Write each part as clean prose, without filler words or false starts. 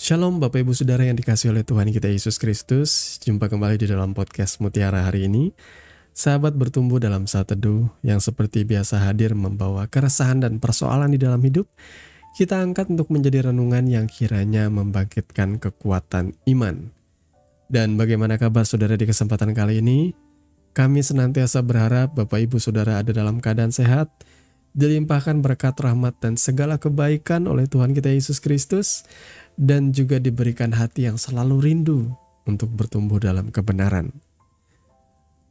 Shalom Bapak Ibu Saudara yang dikasihi oleh Tuhan kita Yesus Kristus. Jumpa kembali di dalam podcast Mutiara hari ini. Sahabat bertumbuh dalam saat teduh yang seperti biasa hadir membawa keresahan dan persoalan di dalam hidup. Kita angkat untuk menjadi renungan yang kiranya membangkitkan kekuatan iman. Dan bagaimana kabar saudara di kesempatan kali ini? Kami senantiasa berharap Bapak Ibu Saudara ada dalam keadaan sehat, dilimpahkan berkat rahmat dan segala kebaikan oleh Tuhan kita Yesus Kristus, dan juga diberikan hati yang selalu rindu untuk bertumbuh dalam kebenaran.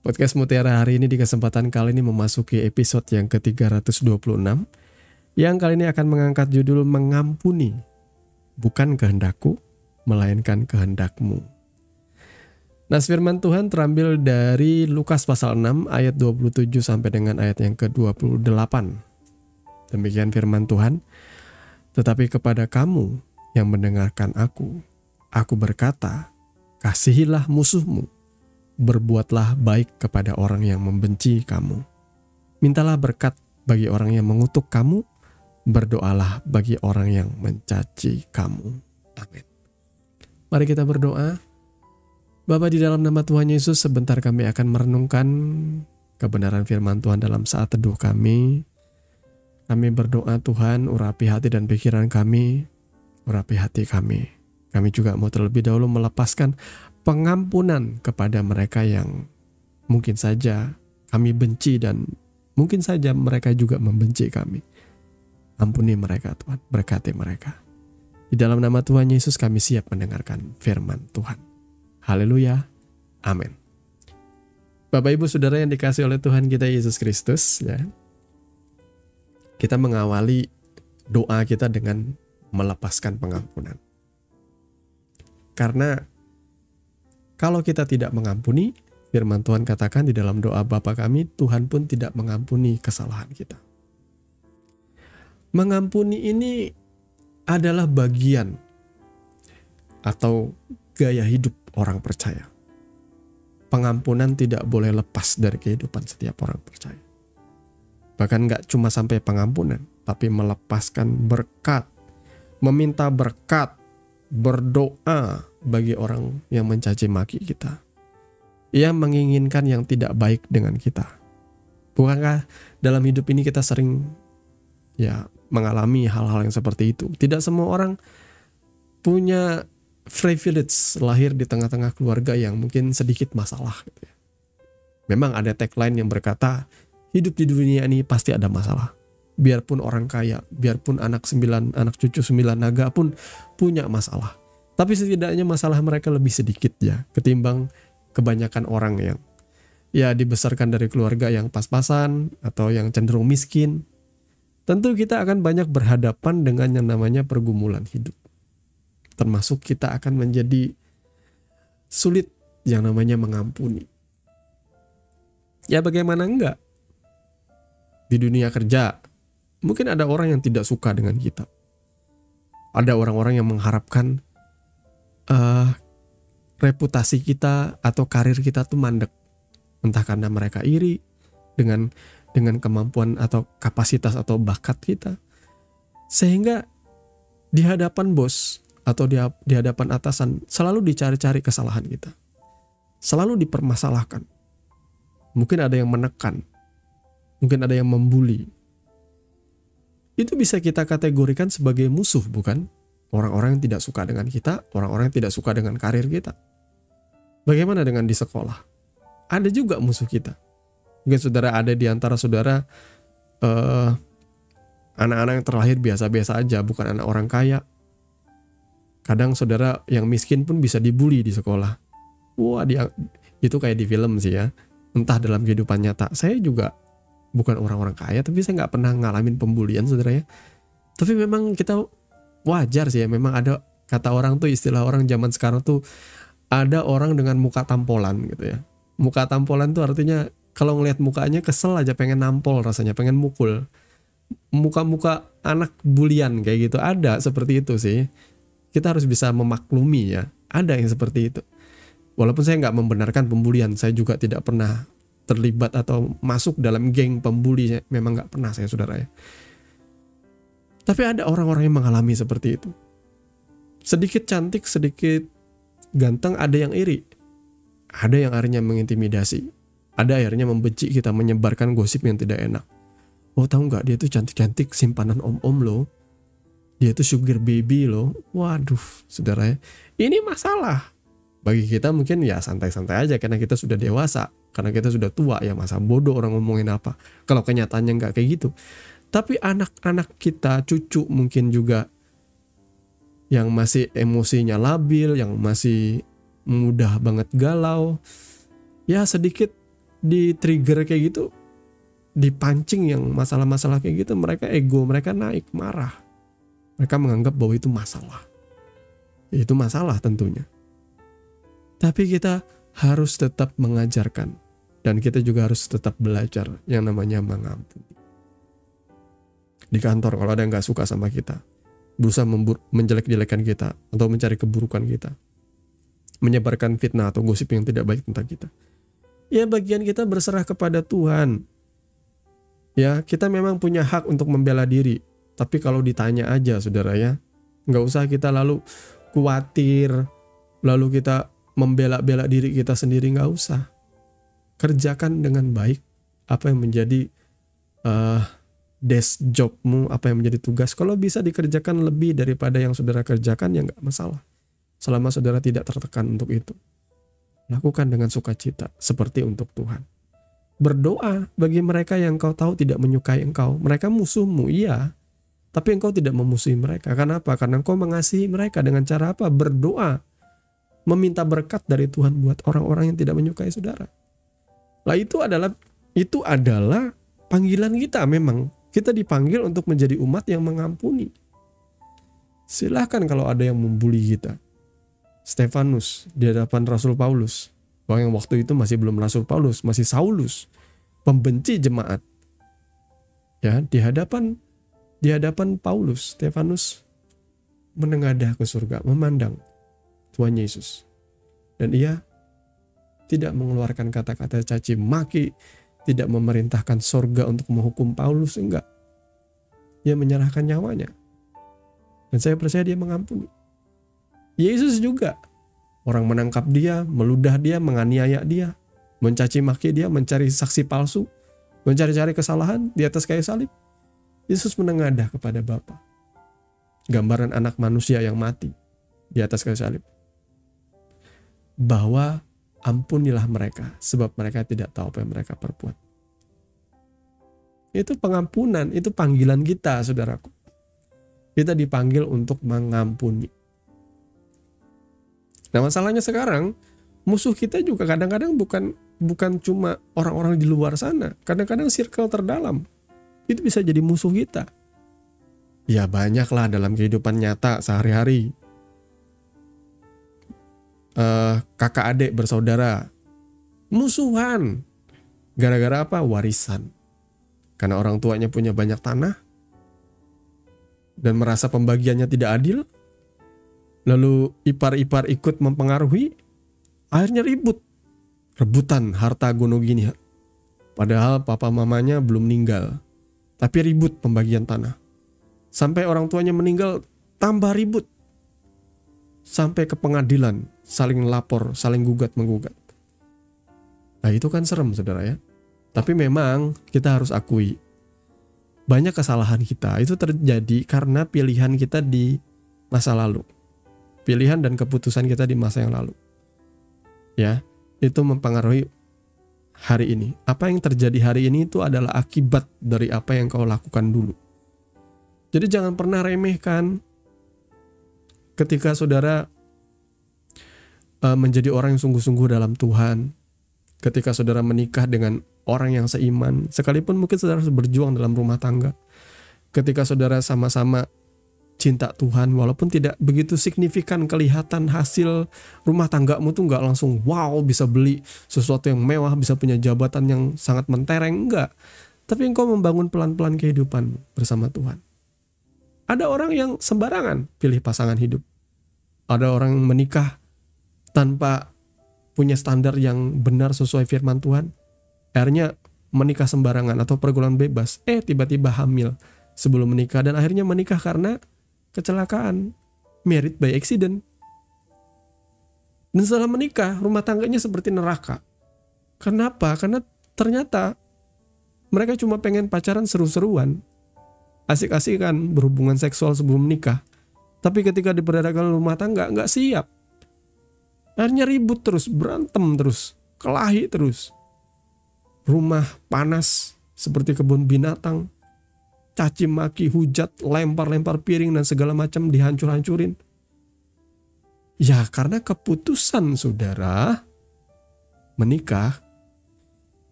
Podcast Mutiara hari ini di kesempatan kali ini memasuki episode yang ke-326, yang kali ini akan mengangkat judul Mengampuni, bukan kehendakku, melainkan kehendakmu. Nah, firman Tuhan terambil dari Lukas pasal 6 ayat 27 sampai dengan ayat yang ke-28. Demikian firman Tuhan, tetapi kepada kamu yang mendengarkan aku berkata, kasihilah musuhmu, berbuatlah baik kepada orang yang membenci kamu. Mintalah berkat bagi orang yang mengutuk kamu, berdoalah bagi orang yang mencaci kamu. Amin. Mari kita berdoa. Bapa, di dalam nama Tuhan Yesus, sebentar kami akan merenungkan kebenaran firman Tuhan dalam saat teduh kami. Kami berdoa Tuhan, urapi hati dan pikiran kami, urapi hati kami. Kami juga mau terlebih dahulu melepaskan pengampunan kepada mereka yang mungkin saja kami benci dan mungkin saja mereka juga membenci kami. Ampuni mereka Tuhan, berkati mereka. Di dalam nama Tuhan Yesus kami siap mendengarkan firman Tuhan. Haleluya, amin. Bapak Ibu Saudara yang dikasihi oleh Tuhan kita Yesus Kristus, ya, kita mengawali doa kita dengan melepaskan pengampunan. Karena kalau kita tidak mengampuni, firman Tuhan katakan di dalam doa Bapa kami, Tuhan pun tidak mengampuni kesalahan kita. Mengampuni ini adalah bagian atau gaya hidup orang percaya. Pengampunan tidak boleh lepas dari kehidupan setiap orang percaya. Bahkan gak cuma sampai pengampunan, tapi melepaskan berkat, meminta berkat, berdoa bagi orang yang mencaci maki kita, yang menginginkan yang tidak baik dengan kita. Bukankah dalam hidup ini kita sering mengalami hal-hal yang seperti itu? Tidak semua orang punya privilege lahir di tengah-tengah keluarga yang mungkin sedikit masalah gitu ya. Memang ada tagline yang berkata, hidup di dunia ini pasti ada masalah. Biarpun orang kaya, biarpun anak cucu 9 naga pun punya masalah. Tapi setidaknya masalah mereka lebih sedikit ya, ketimbang kebanyakan orang yang dibesarkan dari keluarga yang pas-pasan atau yang cenderung miskin. Tentu kita akan banyak berhadapan dengan yang namanya pergumulan hidup. Termasuk kita akan menjadi sulit yang namanya mengampuni. Ya bagaimana enggak? Di dunia kerja, mungkin ada orang yang tidak suka dengan kita. Ada orang-orang yang mengharapkan reputasi kita atau karir kita tuh mandek. Entah karena mereka iri dengan kemampuan atau kapasitas atau bakat kita. Sehingga di hadapan bos atau di hadapan atasan selalu dicari-cari kesalahan kita. Selalu dipermasalahkan. Mungkin ada yang menekan. Mungkin ada yang membuli. Itu bisa kita kategorikan sebagai musuh, bukan? Orang-orang yang tidak suka dengan kita, orang-orang yang tidak suka dengan karir kita. Bagaimana dengan di sekolah? Ada juga musuh kita. Mungkin saudara ada di antara saudara anak-anak yang terlahir biasa-biasa aja, bukan anak orang kaya. Kadang saudara yang miskin pun bisa dibully di sekolah. Wah, itu kayak di film sih ya. Entah dalam kehidupan nyata. Saya juga bukan orang-orang kaya, tapi saya nggak pernah ngalamin pembulian saudara ya. Tapi memang kita wajar sih ya. Memang ada kata orang tuh, istilah orang zaman sekarang tuh, ada orang dengan muka tampolan gitu ya. Muka tampolan tuh artinya kalau ngelihat mukanya kesel aja, pengen nampol rasanya, pengen mukul. Muka-muka anak bulian kayak gitu ada seperti itu sih. Kita harus bisa memaklumi ya, ada yang seperti itu. Walaupun saya nggak membenarkan pembulian, saya juga tidak pernah terlibat atau masuk dalam geng pembuli, memang nggak pernah saya saudara ya. Tapi ada orang-orang yang mengalami seperti itu. Sedikit cantik, sedikit ganteng, ada yang iri. Ada yang akhirnya mengintimidasi. Ada akhirnya membenci kita, menyebarkan gosip yang tidak enak. Oh, tahu nggak, dia tuh cantik-cantik simpanan om-om loh. Dia tuh sugar baby loh. Waduh, saudara ya. Ini masalah. Bagi kita mungkin ya santai-santai aja karena kita sudah dewasa. Karena kita sudah tua ya, masa bodoh orang ngomongin apa. Kalau kenyataannya nggak kayak gitu. Tapi anak-anak kita, cucu mungkin juga yang masih emosinya labil, yang masih mudah banget galau, ya sedikit di trigger kayak gitu, dipancing yang masalah-masalah kayak gitu, mereka ego mereka naik, marah. Mereka menganggap bahwa itu masalah. Itu masalah tentunya. Tapi kita harus tetap mengajarkan, dan kita juga harus tetap belajar yang namanya mengampuni. Di kantor kalau ada yang gak suka sama kita, berusaha menjelek-jelekan kita atau mencari keburukan kita, menyebarkan fitnah atau gosip yang tidak baik tentang kita, ya bagian kita berserah kepada Tuhan. Ya, kita memang punya hak untuk membela diri. Tapi kalau ditanya aja saudara ya, gak usah kita lalu khawatir, lalu kita membela-bela diri kita sendiri, gak usah. Kerjakan dengan baik apa yang menjadi desk jobmu, apa yang menjadi tugas. Kalau bisa dikerjakan lebih daripada yang saudara kerjakan, ya gak masalah. Selama saudara tidak tertekan untuk itu. Lakukan dengan sukacita, seperti untuk Tuhan. Berdoa bagi mereka yang engkau tahu tidak menyukai engkau. Mereka musuhmu, iya. Tapi engkau tidak memusuhi mereka. Kenapa? Karena engkau mengasihi mereka. Dengan cara apa? Berdoa. Meminta berkat dari Tuhan buat orang-orang yang tidak menyukai saudara. Lah itu adalah panggilan kita memang. Kita dipanggil untuk menjadi umat yang mengampuni. Silahkan kalau ada yang membuli kita. Stefanus di hadapan Rasul Paulus. Bahwa yang waktu itu masih belum Rasul Paulus, masih Saulus, pembenci jemaat. Ya, di hadapan Paulus, Stefanus menengadah ke surga, memandang Tuhan Yesus. Dan ia tidak mengeluarkan kata-kata caci maki, tidak memerintahkan surga untuk menghukum Paulus, enggak. Dia menyerahkan nyawanya. Dan saya percaya dia mengampuni. Yesus juga. Orang menangkap dia, meludah dia, menganiaya dia, mencaci maki dia, mencari saksi palsu, mencari-cari kesalahan di atas kayu salib. Yesus menengadah kepada Bapa. Gambaran anak manusia yang mati di atas kayu salib. Bahwa ampunilah mereka, sebab mereka tidak tahu apa yang mereka perbuat. Itu pengampunan, itu panggilan kita, saudaraku. Kita dipanggil untuk mengampuni. Nah, masalahnya sekarang musuh kita juga kadang-kadang bukan cuma orang-orang di luar sana. Kadang-kadang circle terdalam itu bisa jadi musuh kita. Ya banyaklah dalam kehidupan nyata sehari-hari. Kakak adik bersaudara musuhan. Gara-gara apa? Warisan. Karena orang tuanya punya banyak tanah dan merasa pembagiannya tidak adil. Lalu ipar-ipar ikut mempengaruhi, akhirnya ribut. Rebutan harta gono gini. Padahal papa mamanya belum meninggal. Tapi ribut pembagian tanah. Sampai orang tuanya meninggal, tambah ribut. Sampai ke pengadilan, saling lapor, saling gugat-menggugat. Nah itu kan serem saudara ya. Tapi memang kita harus akui, banyak kesalahan kita itu terjadi karena pilihan kita di masa lalu. Pilihan dan keputusan kita di masa yang lalu. Ya, itu mempengaruhi hari ini. Apa yang terjadi hari ini itu adalah akibat dari apa yang kau lakukan dulu. Jadi jangan pernah remehkan ketika saudara menjadi orang yang sungguh-sungguh dalam Tuhan. Ketika saudara menikah dengan orang yang seiman, sekalipun mungkin saudara harus berjuang dalam rumah tangga. Ketika saudara sama-sama cinta Tuhan, walaupun tidak begitu signifikan kelihatan hasil rumah tanggamu tuh nggak langsung wow bisa beli sesuatu yang mewah, bisa punya jabatan yang sangat mentereng, enggak. Tapi engkau membangun pelan-pelan kehidupan bersama Tuhan. Ada orang yang sembarangan pilih pasangan hidup. Ada orang yang menikah tanpa punya standar yang benar sesuai firman Tuhan. Akhirnya menikah sembarangan atau pergaulan bebas. Tiba-tiba hamil sebelum menikah dan akhirnya menikah karena kecelakaan. married by accident. Dan setelah menikah, rumah tangganya seperti neraka. Kenapa? Karena ternyata mereka cuma pengen pacaran seru-seruan, asik-asikan, berhubungan seksual sebelum menikah. Tapi ketika diperadakan rumah tangga, nggak siap. Akhirnya ribut terus, berantem terus, kelahi terus. Rumah panas seperti kebun binatang, caci maki, hujat, lempar-lempar piring dan segala macam dihancur-hancurin. Ya karena keputusan saudara menikah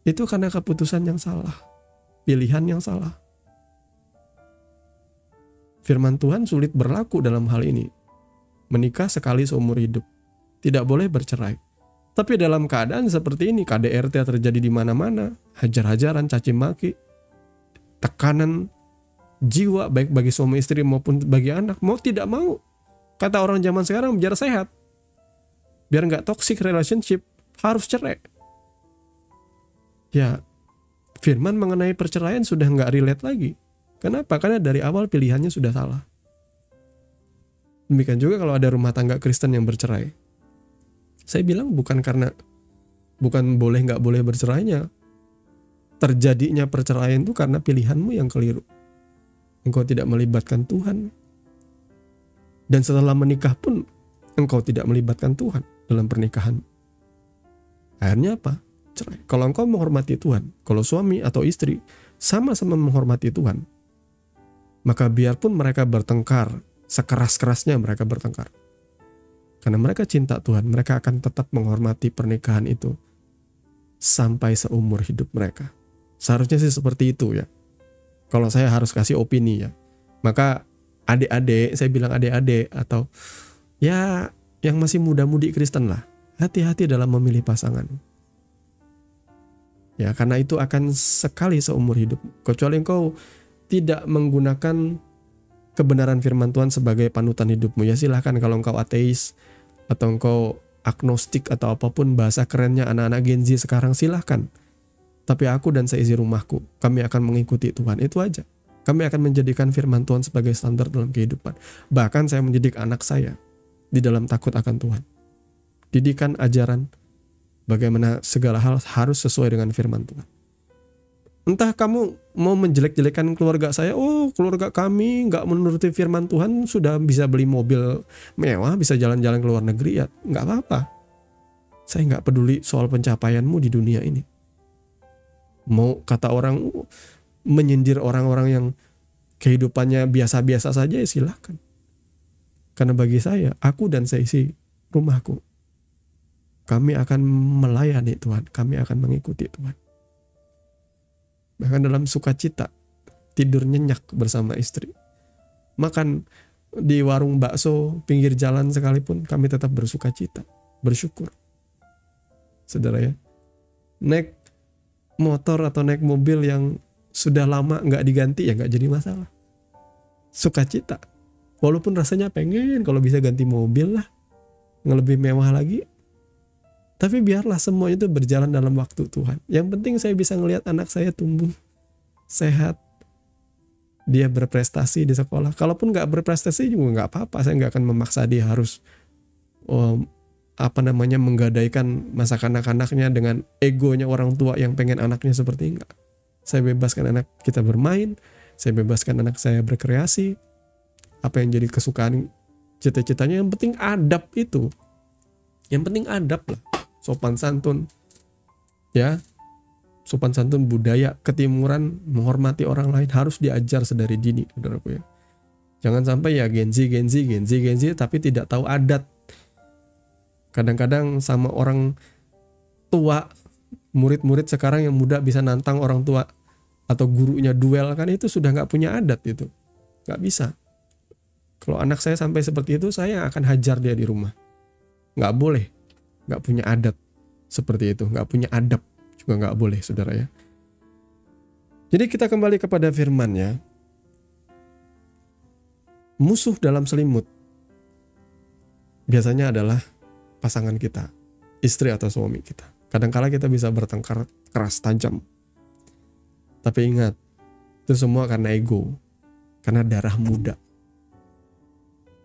itu karena keputusan yang salah, pilihan yang salah. Firman Tuhan sulit berlaku dalam hal ini. Menikah sekali seumur hidup, tidak boleh bercerai. Tapi dalam keadaan seperti ini, KDRT terjadi di mana-mana, hajar-hajaran, caci maki, tekanan jiwa baik bagi suami istri maupun bagi anak, mau tidak mau. Kata orang zaman sekarang, biar sehat, biar nggak toxic relationship, harus cerai. Ya, firman mengenai perceraian sudah nggak relate lagi. Kenapa? Karena dari awal pilihannya sudah salah. Demikian juga kalau ada rumah tangga Kristen yang bercerai. Saya bilang bukan boleh nggak boleh bercerainya. Terjadinya perceraian itu karena pilihanmu yang keliru. Engkau tidak melibatkan Tuhan. Dan setelah menikah pun engkau tidak melibatkan Tuhan dalam pernikahan. Akhirnya apa? Cerai. Kalau engkau menghormati Tuhan, kalau suami atau istri sama-sama menghormati Tuhan, maka biarpun mereka bertengkar, sekeras-kerasnya mereka bertengkar, karena mereka cinta Tuhan, mereka akan tetap menghormati pernikahan itu sampai seumur hidup mereka. Seharusnya sih seperti itu ya. Kalau saya harus kasih opini ya, maka adik-adik, saya bilang adik-adik atau ya yang masih muda-mudi Kristen lah, hati-hati dalam memilih pasangan. Ya, karena itu akan sekali seumur hidup. Kecuali engkau tidak menggunakan kebenaran firman Tuhan sebagai panutan hidupmu, ya silahkan. Kalau engkau ateis atau engkau agnostik atau apapun bahasa kerennya anak-anak Gen Z sekarang, silahkan. Tapi aku dan seisi rumahku, kami akan mengikuti Tuhan, itu aja. Kami akan menjadikan firman Tuhan sebagai standar dalam kehidupan. Bahkan saya mendidik anak saya di dalam takut akan Tuhan. Didikan ajaran bagaimana segala hal harus sesuai dengan firman Tuhan. Entah kamu mau menjelek-jelekan keluarga saya, oh keluarga kami nggak menuruti firman Tuhan, sudah bisa beli mobil mewah, bisa jalan-jalan ke luar negeri, ya nggak apa-apa. Saya nggak peduli soal pencapaianmu di dunia ini. Mau kata orang menyindir orang-orang yang kehidupannya biasa-biasa saja, ya silahkan. Karena bagi saya, aku dan seisi rumahku, kami akan melayani Tuhan, kami akan mengikuti Tuhan. Bahkan dalam sukacita, tidur nyenyak bersama istri, makan di warung bakso pinggir jalan sekalipun, kami tetap bersukacita, bersyukur. Saudara ya, naik motor atau naik mobil yang sudah lama nggak diganti, ya nggak jadi masalah. Sukacita. Walaupun rasanya pengen kalau bisa ganti mobil lah, nggak lebih mewah lagi. Tapi biarlah semua itu berjalan dalam waktu Tuhan. Yang penting saya bisa ngelihat anak saya tumbuh sehat, dia berprestasi di sekolah. Kalaupun nggak berprestasi juga nggak apa-apa. Saya nggak akan memaksa dia harus menggadaikan masa kanak-kanaknya dengan egonya orang tua yang pengen anaknya seperti enggak. Saya bebaskan anak kita bermain, saya bebaskan anak saya berkreasi, apa yang jadi kesukaan cita-citanya. Yang penting adab itu, yang penting adab lah, sopan santun, ya, sopan santun, budaya ketimuran, menghormati orang lain harus diajar sedari dini, saudaraku ya. Jangan sampai ya Gen Z tapi tidak tahu adat. Kadang-kadang sama orang tua, murid-murid sekarang yang muda bisa nantang orang tua atau gurunya duel, kan itu sudah nggak punya adat, itu nggak bisa. Kalau anak saya sampai seperti itu, saya akan hajar dia di rumah. Nggak boleh, nggak punya adat seperti itu, nggak punya adab juga nggak boleh, saudara ya. Jadi kita kembali kepada firman-Nya. Musuh dalam selimut biasanya adalah pasangan kita, istri atau suami kita. Kadang-kala kita bisa bertengkar keras, tajam. Tapi ingat, itu semua karena ego, karena darah muda.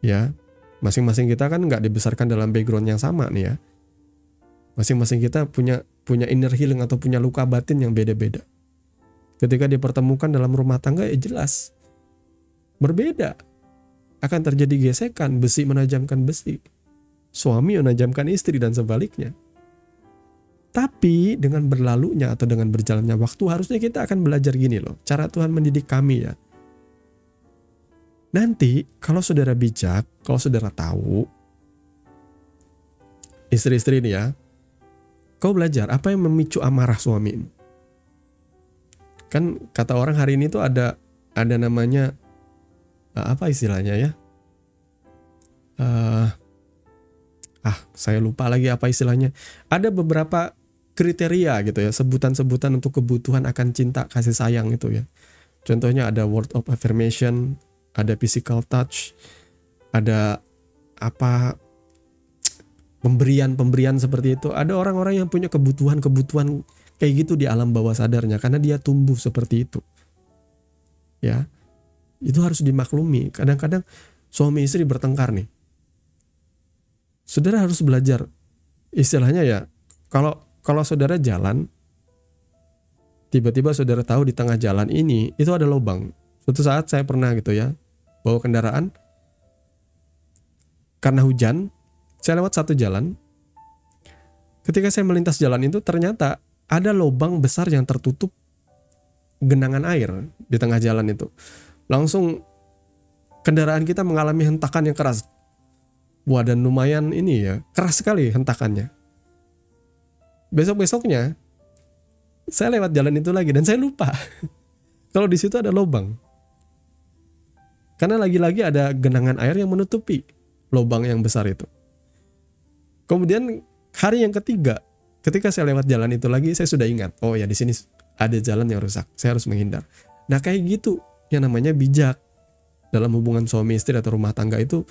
Ya, Masing-masing kita kan nggak dibesarkan dalam background yang sama nih ya. Masing-masing kita punya inner healing atau punya luka batin yang beda-beda. Ketika dipertemukan dalam rumah tangga ya jelas berbeda. Akan terjadi gesekan, besi menajamkan besi. Suami menajamkan istri dan sebaliknya. Tapi dengan berlalunya atau dengan berjalannya waktu harusnya kita akan belajar gini loh. Cara Tuhan mendidik kami ya. Nanti kalau saudara bijak, kalau saudara tahu, istri-istri ini ya, kau belajar apa yang memicu amarah suami. Kan kata orang hari ini tuh ada namanya, apa istilahnya ya? Saya lupa lagi apa istilahnya. Ada beberapa kriteria gitu ya, sebutan-sebutan untuk kebutuhan akan cinta, kasih sayang itu ya. Contohnya ada word of affirmation, ada physical touch, ada pemberian seperti itu. Ada orang-orang yang punya kebutuhan kayak gitu di alam bawah sadarnya karena dia tumbuh seperti itu. Ya. Itu harus dimaklumi. Kadang-kadang suami istri bertengkar nih. Saudara harus belajar. Istilahnya ya, kalau saudara jalan, tiba-tiba saudara tahu di tengah jalan ini itu ada lubang. Suatu saat saya pernah gitu ya, bawa kendaraan, karena hujan, saya lewat satu jalan. Ketika saya melintas jalan itu, ternyata ada lubang besar yang tertutup genangan air di tengah jalan itu. Langsung kendaraan kita mengalami hentakan yang keras. Wah, dan lumayan ini ya, keras sekali hentakannya. Besok-besoknya, saya lewat jalan itu lagi dan saya lupa kalau di situ ada lubang. Karena lagi-lagi ada genangan air yang menutupi lubang yang besar itu. Kemudian hari yang ketiga, ketika saya lewat jalan itu lagi, saya sudah ingat, oh ya di sini ada jalan yang rusak, saya harus menghindar. Nah kayak gitu, yang namanya bijak dalam hubungan suami istri atau rumah tangga itu,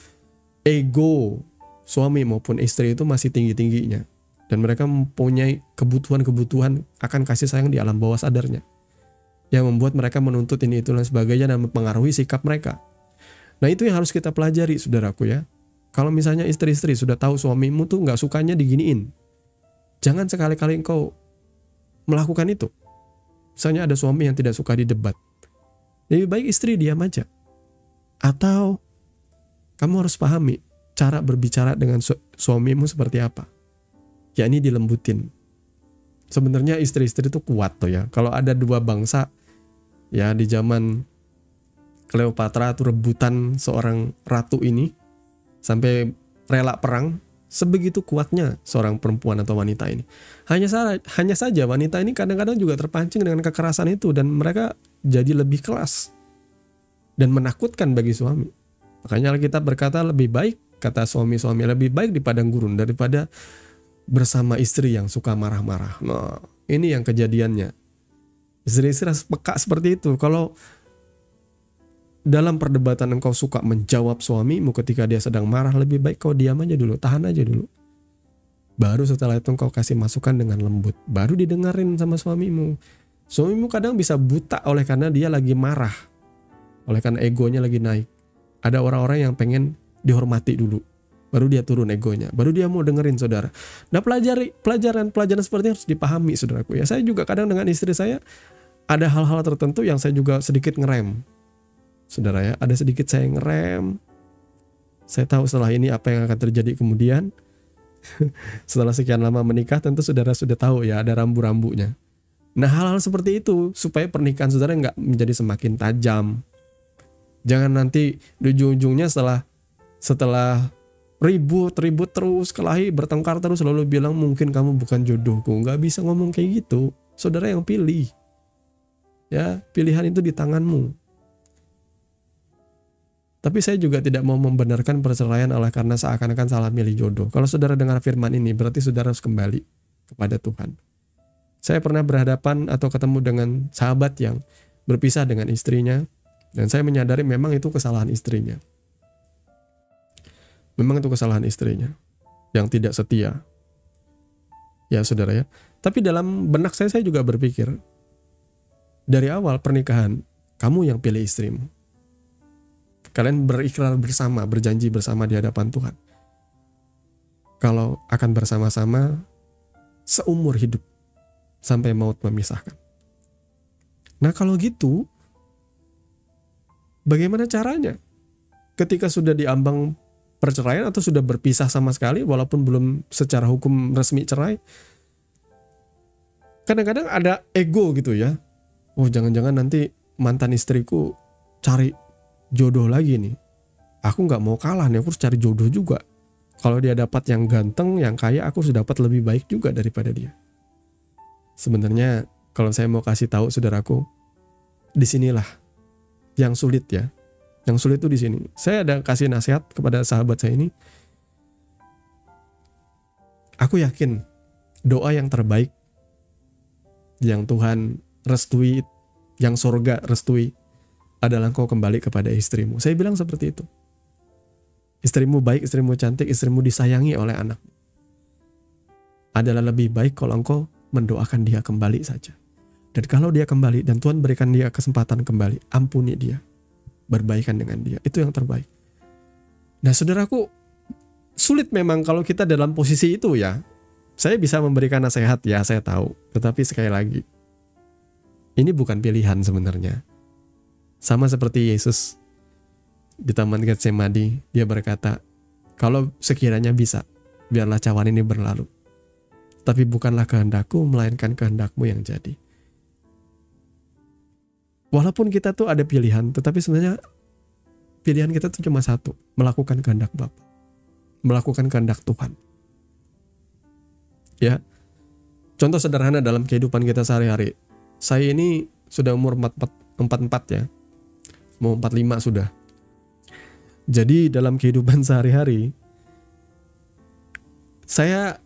ego suami maupun istri itu masih tinggi-tingginya. Dan mereka mempunyai kebutuhan-kebutuhan akan kasih sayang di alam bawah sadarnya. Yang membuat mereka menuntut ini itu dan sebagainya dan mempengaruhi sikap mereka. Nah itu yang harus kita pelajari saudaraku ya. Kalau misalnya istri-istri sudah tahu suamimu tuh gak sukanya diginiin, jangan sekali-kali engkau melakukan itu. Misalnya ada suami yang tidak suka didebat, lebih baik istri diam aja. Atau kamu harus pahami cara berbicara dengan suamimu seperti apa. Ya ini dilembutin. Sebenarnya istri-istri itu kuat tuh ya. Kalau ada dua bangsa ya di zaman Cleopatra tuh rebutan seorang ratu ini sampai rela perang, sebegitu kuatnya seorang perempuan atau wanita ini. Hanya saja wanita ini kadang-kadang juga terpancing dengan kekerasan itu dan mereka jadi lebih keras dan menakutkan bagi suami. Makanya Alkitab berkata lebih baik, kata suami-suami, lebih baik di padang gurun daripada bersama istri yang suka marah-marah. Nah, ini yang kejadiannya. Istri-istri harus peka seperti itu. Kalau dalam perdebatan engkau suka menjawab suamimu ketika dia sedang marah, lebih baik kau diam aja dulu, tahan aja dulu. Baru setelah itu engkau kasih masukan dengan lembut, baru didengarin sama suamimu. Suamimu kadang bisa buta oleh karena dia lagi marah, oleh karena egonya lagi naik. Ada orang-orang yang pengen dihormati dulu, baru dia turun egonya, baru dia mau dengerin saudara. Nah pelajaran seperti ini harus dipahami saudaraku ya. Saya juga kadang dengan istri saya ada hal-hal tertentu yang saya juga sedikit ngerem. Saudara ya, ada sedikit saya ngerem. Saya tahu setelah ini apa yang akan terjadi kemudian. Setelah sekian lama menikah tentu saudara sudah tahu ya ada rambu-rambunya. Nah hal-hal seperti itu supaya pernikahan saudara nggak menjadi semakin tajam. Jangan nanti di ujung-ujungnya setelah ribut terus, kelahi, bertengkar terus lalu bilang mungkin kamu bukan jodohku. Nggak bisa ngomong kayak gitu. Saudara yang pilih. Ya, pilihan itu di tanganmu. Tapi saya juga tidak mau membenarkan perceraian oleh karena seakan-akan salah milih jodoh. Kalau saudara dengar firman ini, berarti saudara harus kembali kepada Tuhan. Saya pernah berhadapan atau ketemu dengan sahabat yang berpisah dengan istrinya, dan saya menyadari memang itu kesalahan istrinya. Memang itu kesalahan istrinya yang tidak setia. Ya saudara ya. Tapi dalam benak saya juga berpikir, dari awal pernikahan, kamu yang pilih istrimu. Kalian berikrar bersama, berjanji bersama di hadapan Tuhan. Kalau akan bersama-sama seumur hidup sampai maut memisahkan. Nah kalau gitu, bagaimana caranya? Ketika sudah diambang perceraian atau sudah berpisah sama sekali, walaupun belum secara hukum resmi cerai, kadang-kadang ada ego gitu ya. Oh jangan-jangan nanti mantan istriku cari jodoh lagi nih. Aku gak mau kalah nih, aku harus cari jodoh juga. Kalau dia dapat yang ganteng, yang kaya, aku harus dapat lebih baik juga daripada dia. Sebenarnya kalau saya mau kasih tahu saudaraku, disinilah yang sulit ya. Yang sulit itu di sini. Saya ada kasih nasihat kepada sahabat saya ini. Aku yakin doa yang terbaik yang Tuhan restui, yang surga restui adalah engkau kembali kepada istrimu. Saya bilang seperti itu. Istrimu baik, istrimu cantik, istrimu disayangi oleh anak. Adalah lebih baik kalau engkau mendoakan dia kembali saja. Dan kalau dia kembali dan Tuhan berikan dia kesempatan kembali, ampuni dia. Berbaikan dengan dia. Itu yang terbaik. Nah saudaraku, sulit memang kalau kita dalam posisi itu ya. Saya bisa memberikan nasihat ya, saya tahu. Tetapi sekali lagi, ini bukan pilihan sebenarnya. Sama seperti Yesus di Taman Getsemani, dia berkata, kalau sekiranya bisa, biarlah cawan ini berlalu. Tapi bukanlah kehendakku, melainkan kehendakmu yang jadi. Walaupun kita tuh ada pilihan, tetapi sebenarnya pilihan kita tuh cuma satu, melakukan kehendak Bapa, melakukan kehendak Tuhan. Ya, contoh sederhana dalam kehidupan kita sehari-hari. Saya ini sudah umur 44 ya, mau 45 sudah. Jadi dalam kehidupan sehari-hari, saya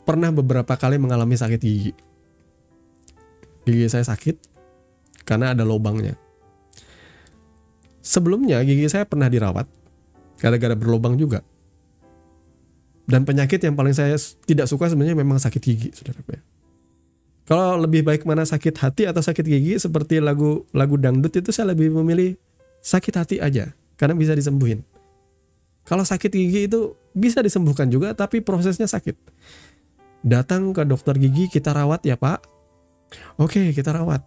pernah beberapa kali mengalami sakit gigi. Gigi saya sakit karena ada lubangnya. Sebelumnya gigi saya pernah dirawat gara-gara berlubang juga. Dan penyakit yang paling saya tidak suka sebenarnya memang sakit gigi, saudara. Kalau lebih baik mana sakit hati atau sakit gigi, seperti lagu dangdut itu saya lebih memilih sakit hati aja. Karena bisa disembuhin. Kalau sakit gigi itu bisa disembuhkan juga, tapi prosesnya sakit. Datang ke dokter gigi, kita rawat ya Pak. Oke, kita rawat.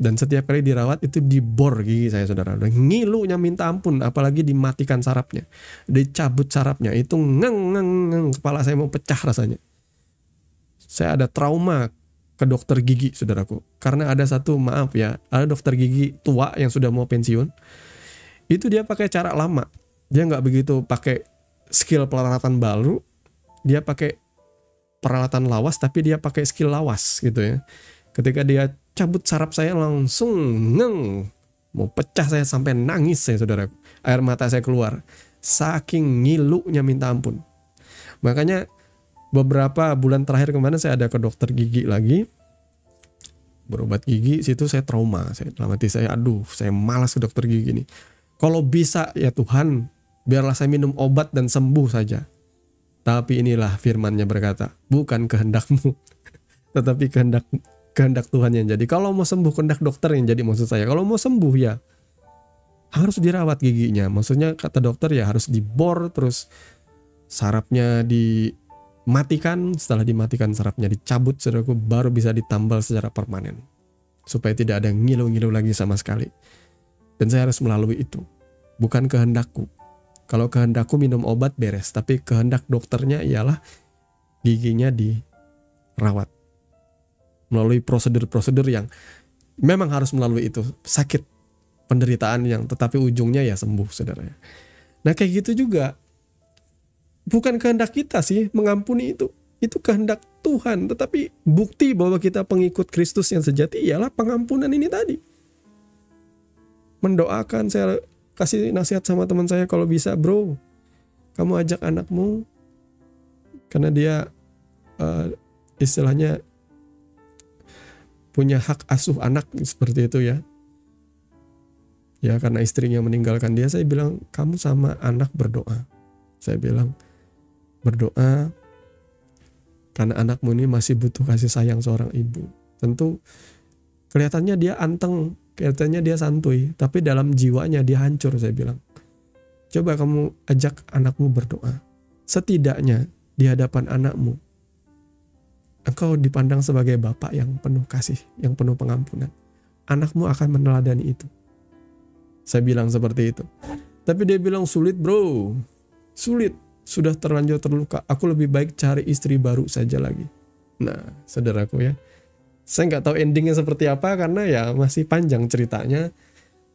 Dan setiap kali dirawat itu dibor gigi saya, saudara. Ngilunya minta ampun, apalagi dimatikan sarafnya. Dicabut sarafnya, itu ngeng, kepala saya mau pecah rasanya. Saya ada trauma ke dokter gigi, saudaraku. Karena ada satu, maaf ya, ada dokter gigi tua yang sudah mau pensiun. Itu dia pakai cara lama. Dia nggak begitu pakai skill peralatan baru. Dia pakai peralatan lawas, tapi dia pakai skill lawas gitu ya. Ketika dia cabut saraf saya langsung mau pecah saya, sampai nangis saya, saudara. Air mata saya keluar. Saking ngilunya minta ampun. Makanya beberapa bulan terakhir kemarin saya ada ke dokter gigi lagi. Berobat gigi, situ saya trauma. Dalam hati saya, aduh, saya malas ke dokter gigi nih. Kalau bisa ya Tuhan, biarlah saya minum obat dan sembuh saja. Tapi inilah firman-Nya berkata, bukan kehendakmu, tetapi kehendak Tuhan yang jadi. Kalau mau sembuh, kehendak dokter yang jadi maksud saya. Kalau mau sembuh ya harus dirawat giginya. Maksudnya kata dokter ya harus dibor, terus sarafnya dimatikan. Setelah dimatikan sarafnya dicabut, saudaraku, baru bisa ditambal secara permanen. Supaya tidak ada ngilu-ngilu lagi sama sekali. Dan saya harus melalui itu. Bukan kehendakku. Kalau kehendakku minum obat beres. Tapi kehendak dokternya ialah giginya dirawat. Melalui prosedur-prosedur yang memang harus melalui itu. Sakit, penderitaan yang tetapi ujungnya ya sembuh, saudara. Nah kayak gitu juga. Bukan kehendak kita sih mengampuni itu. Itu kehendak Tuhan. Tetapi bukti bahwa kita pengikut Kristus yang sejati ialah pengampunan ini tadi. Mendoakan, saya kasih nasihat sama teman saya, kalau bisa bro, kamu ajak anakmu, karena dia istilahnya punya hak asuh anak seperti itu ya. Ya karena istrinya meninggalkan dia, saya bilang kamu sama anak berdoa. Saya bilang berdoa karena anakmu ini masih butuh kasih sayang seorang ibu. Tentu kelihatannya dia anteng Kelihatannya dia santuy, tapi dalam jiwanya dia hancur, saya bilang. Coba kamu ajak anakmu berdoa. Setidaknya di hadapan anakmu, engkau dipandang sebagai bapak yang penuh kasih, yang penuh pengampunan. Anakmu akan meneladani itu. Saya bilang seperti itu. Tapi dia bilang, sulit bro. Sulit. Sudah terlanjur terluka. Aku lebih baik cari istri baru saja lagi. Nah, saudaraku ya. Saya nggak tahu endingnya seperti apa karena ya masih panjang ceritanya.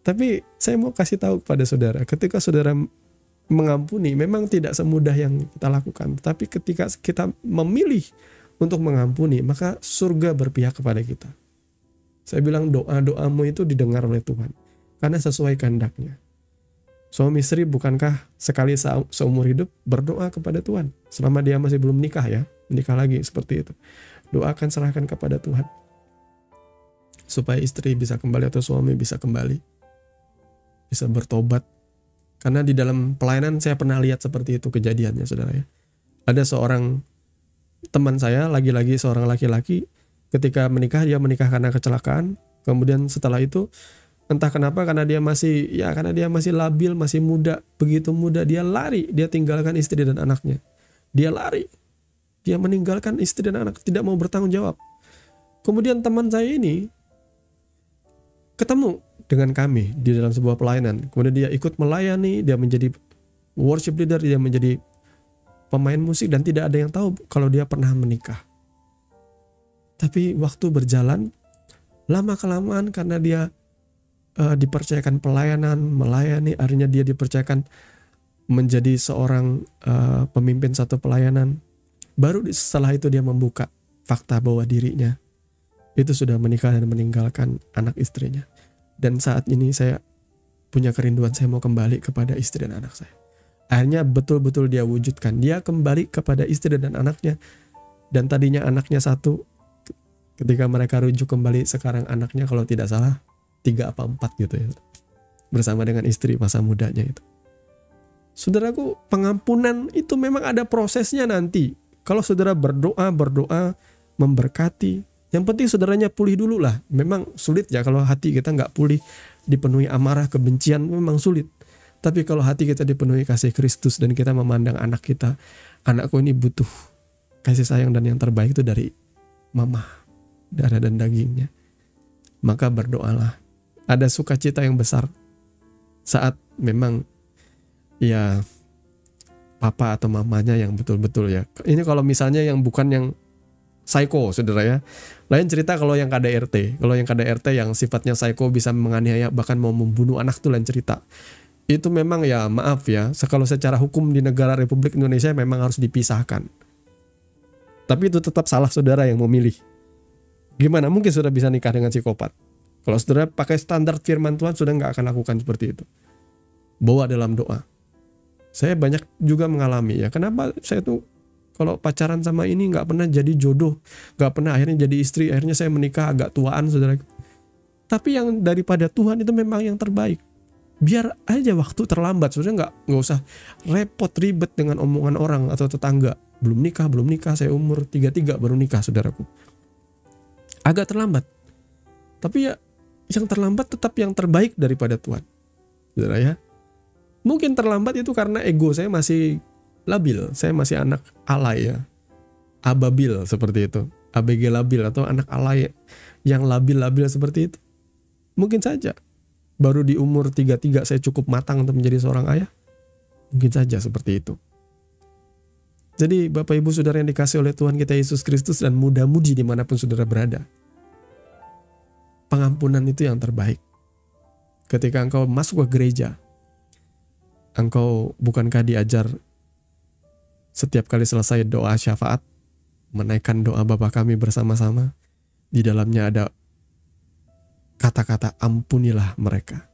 Tapi saya mau kasih tahu kepada saudara, ketika saudara mengampuni memang tidak semudah yang kita lakukan. Tapi ketika kita memilih untuk mengampuni, maka surga berpihak kepada kita. Saya bilang doa-doamu itu didengar oleh Tuhan karena sesuai kehendaknya. Suami istri bukankah sekali seumur hidup berdoa kepada Tuhan selama dia masih belum menikah ya, menikah lagi seperti itu. Doakan, serahkan kepada Tuhan supaya istri bisa kembali atau suami bisa kembali, bisa bertobat. Karena di dalam pelayanan saya pernah lihat seperti itu kejadiannya, saudara ya. Ada seorang teman saya, lagi-lagi seorang laki-laki, ketika menikah, dia menikah karena kecelakaan. Kemudian setelah itu entah kenapa, karena dia masih labil, masih muda, begitu muda dia lari, dia tinggalkan istri dan anaknya. Dia lari, dia meninggalkan istri dan anak, tidak mau bertanggung jawab. Kemudian teman saya ini ketemu dengan kami di dalam sebuah pelayanan. Kemudian dia ikut melayani, dia menjadi worship leader, dia menjadi pemain musik, dan tidak ada yang tahu kalau dia pernah menikah. Tapi waktu berjalan, lama-kelamaan karena dia dipercayakan pelayanan, melayani, akhirnya dia dipercayakan menjadi seorang pemimpin satu pelayanan. Baru setelah itu dia membuka fakta bahwa dirinya itu sudah menikah dan meninggalkan anak istrinya. Dan saat ini saya punya kerinduan, saya mau kembali kepada istri dan anak saya. Akhirnya betul-betul dia wujudkan. Dia kembali kepada istri dan anaknya. Dan tadinya anaknya satu, ketika mereka rujuk kembali, sekarang anaknya kalau tidak salah 3 apa 4 gitu ya. Bersama dengan istri masa mudanya itu. Saudaraku, pengampunan itu memang ada prosesnya nanti. Kalau saudara berdoa, memberkati, yang penting saudaranya pulih dulu lah. Memang sulit ya kalau hati kita nggak pulih, dipenuhi amarah, kebencian, memang sulit. Tapi kalau hati kita dipenuhi kasih Kristus dan kita memandang anak kita, anakku ini butuh kasih sayang dan yang terbaik itu dari mama, darah dan dagingnya, maka berdoalah. Ada sukacita yang besar saat memang ya papa atau mamanya yang betul-betul ya. Ini kalau misalnya yang bukan yang psycho, saudara ya. Lain cerita kalau yang KDRT. Kalau yang KDRT yang sifatnya psycho, bisa menganiaya, bahkan mau membunuh anak, tuh lain cerita. Itu memang ya maaf ya, kalau secara hukum di negara Republik Indonesia memang harus dipisahkan. Tapi itu tetap salah saudara yang memilih. Gimana mungkin saudara bisa nikah dengan psikopat? Kalau saudara pakai standar firman Tuhan, saudara nggak akan lakukan seperti itu. Bawa dalam doa. Saya banyak juga mengalami ya. Kenapa saya tuh kalau pacaran sama ini nggak pernah jadi jodoh, nggak pernah akhirnya jadi istri, akhirnya saya menikah agak tuaan, saudara. Tapi yang daripada Tuhan itu memang yang terbaik. Biar aja waktu terlambat, saudara nggak usah repot ribet dengan omongan orang atau tetangga. Belum nikah, saya umur 33 baru nikah, saudaraku. Agak terlambat. Tapi ya yang terlambat tetap yang terbaik daripada Tuhan, saudara ya. Mungkin terlambat itu karena ego saya masih labil, saya masih anak alay ya, ababil seperti itu, ABG labil atau anak alay yang labil-labil seperti itu. Mungkin saja baru di umur 33 saya cukup matang untuk menjadi seorang ayah. Mungkin saja seperti itu. Jadi Bapak Ibu Saudara yang dikasih oleh Tuhan kita Yesus Kristus dan muda-mudi dimanapun saudara berada, pengampunan itu yang terbaik. Ketika engkau masuk ke gereja, engkau bukankah diajar setiap kali selesai doa syafaat, menaikkan doa Bapa kami bersama-sama, di dalamnya ada kata-kata ampunilah mereka,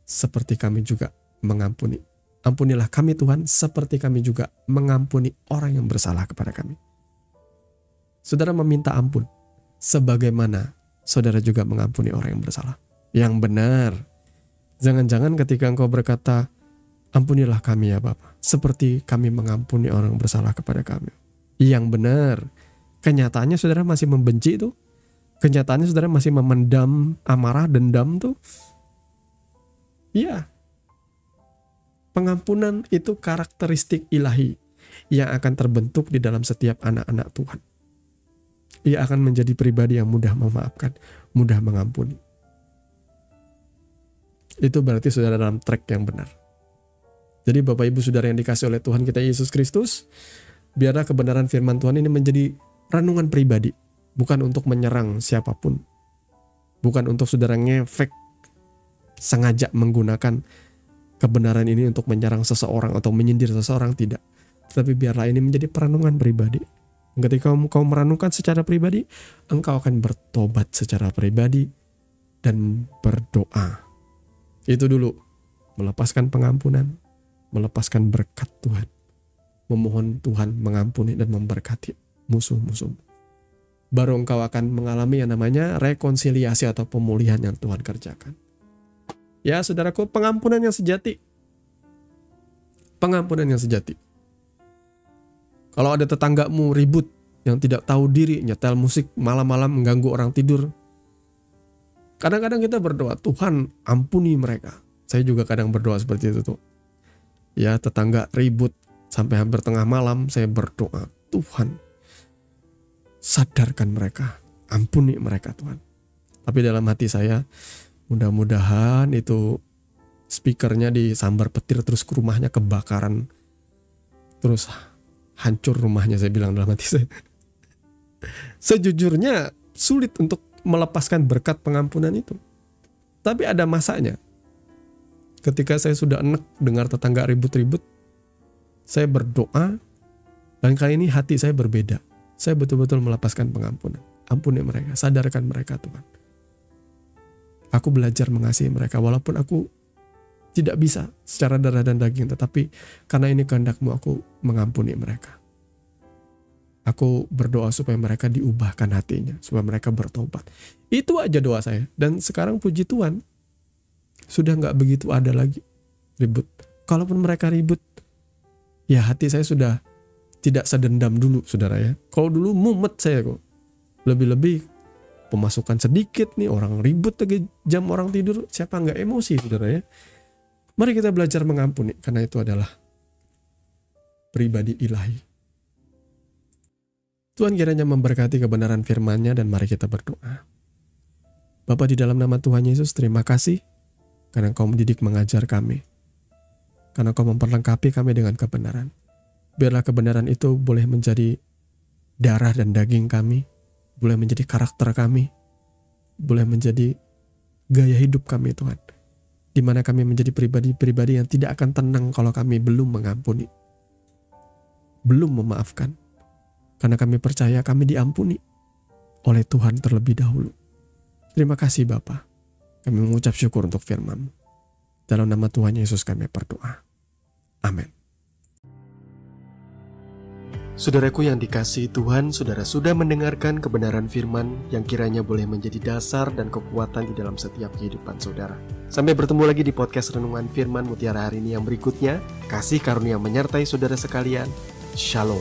seperti kami juga mengampuni. Ampunilah kami Tuhan, seperti kami juga mengampuni orang yang bersalah kepada kami. Saudara meminta ampun, sebagaimana saudara juga mengampuni orang yang bersalah. Yang benar. Jangan-jangan ketika engkau berkata, ampunilah kami ya Bapa, seperti kami mengampuni orang yang bersalah kepada kami. Yang benar. Kenyataannya saudara masih membenci itu, kenyataannya saudara masih memendam amarah, dendam tuh. Iya. Pengampunan itu karakteristik ilahi yang akan terbentuk di dalam setiap anak-anak Tuhan. Ia akan menjadi pribadi yang mudah memaafkan, mudah mengampuni. Itu berarti saudara dalam track yang benar. Jadi Bapak Ibu Saudara yang dikasih oleh Tuhan kita Yesus Kristus, biarlah kebenaran firman Tuhan ini menjadi renungan pribadi. Bukan untuk menyerang siapapun. Bukan untuk saudara ngefek, sengaja menggunakan kebenaran ini untuk menyerang seseorang atau menyindir seseorang, tidak. Tetapi biarlah ini menjadi perenungan pribadi. Ketika kau merenungkan secara pribadi, engkau akan bertobat secara pribadi dan berdoa. Itu dulu, melepaskan pengampunan, melepaskan berkat Tuhan. Memohon Tuhan mengampuni dan memberkati musuh-musuh. Baru engkau akan mengalami yang namanya rekonsiliasi atau pemulihan yang Tuhan kerjakan. Ya saudaraku, pengampunan yang sejati. Pengampunan yang sejati. Kalau ada tetanggamu ribut, yang tidak tahu diri, nyetel musik malam-malam mengganggu orang tidur. Kadang-kadang kita berdoa, Tuhan ampuni mereka. Saya juga kadang berdoa seperti itu tuh. Ya tetangga ribut sampai hampir tengah malam, saya berdoa, Tuhan sadarkan mereka, ampuni mereka Tuhan. Tapi dalam hati saya, mudah-mudahan itu speakernya disambar petir terus ke rumahnya kebakaran. Terus hancur rumahnya, saya bilang dalam hati saya. Sejujurnya sulit untuk melepaskan berkat pengampunan itu. Tapi ada masanya. Ketika saya sudah enek dengar tetangga ribut-ribut, saya berdoa, dan kali ini hati saya berbeda. Saya betul-betul melepaskan pengampunan. Ampuni mereka, sadarkan mereka Tuhan. Aku belajar mengasihi mereka walaupun aku tidak bisa secara darah dan daging, tetapi karena ini kehendak-Mu aku mengampuni mereka. Aku berdoa supaya mereka diubahkan hatinya, supaya mereka bertobat. Itu aja doa saya. Dan sekarang puji Tuhan, sudah gak begitu ada lagi ribut. Kalaupun mereka ribut, ya hati saya sudah tidak sedendam dulu saudara ya. Kalau dulu mumet saya kok. Lebih-lebih pemasukan sedikit nih, orang ribut lagi jam orang tidur, siapa nggak emosi saudara ya. Mari kita belajar mengampuni, karena itu adalah pribadi ilahi. Tuhan kiranya memberkati kebenaran firman-Nya, dan mari kita berdoa. Bapa, di dalam nama Tuhan Yesus, terima kasih karena Engkau mendidik mengajar kami. Karena Engkau memperlengkapi kami dengan kebenaran. Biarlah kebenaran itu boleh menjadi darah dan daging kami, boleh menjadi karakter kami, boleh menjadi gaya hidup kami Tuhan. Di mana kami menjadi pribadi-pribadi yang tidak akan tenang kalau kami belum mengampuni, belum memaafkan. Karena kami percaya kami diampuni oleh Tuhan terlebih dahulu. Terima kasih Bapa. Kami mengucap syukur untuk firman-Mu. Dalam nama Tuhan Yesus kami berdoa. Amin. Saudaraku yang dikasihi Tuhan, saudara sudah mendengarkan kebenaran firman yang kiranya boleh menjadi dasar dan kekuatan di dalam setiap kehidupan saudara. Sampai bertemu lagi di podcast Renungan Firman Mutiara hari ini yang berikutnya. Kasih karunia menyertai saudara sekalian. Shalom.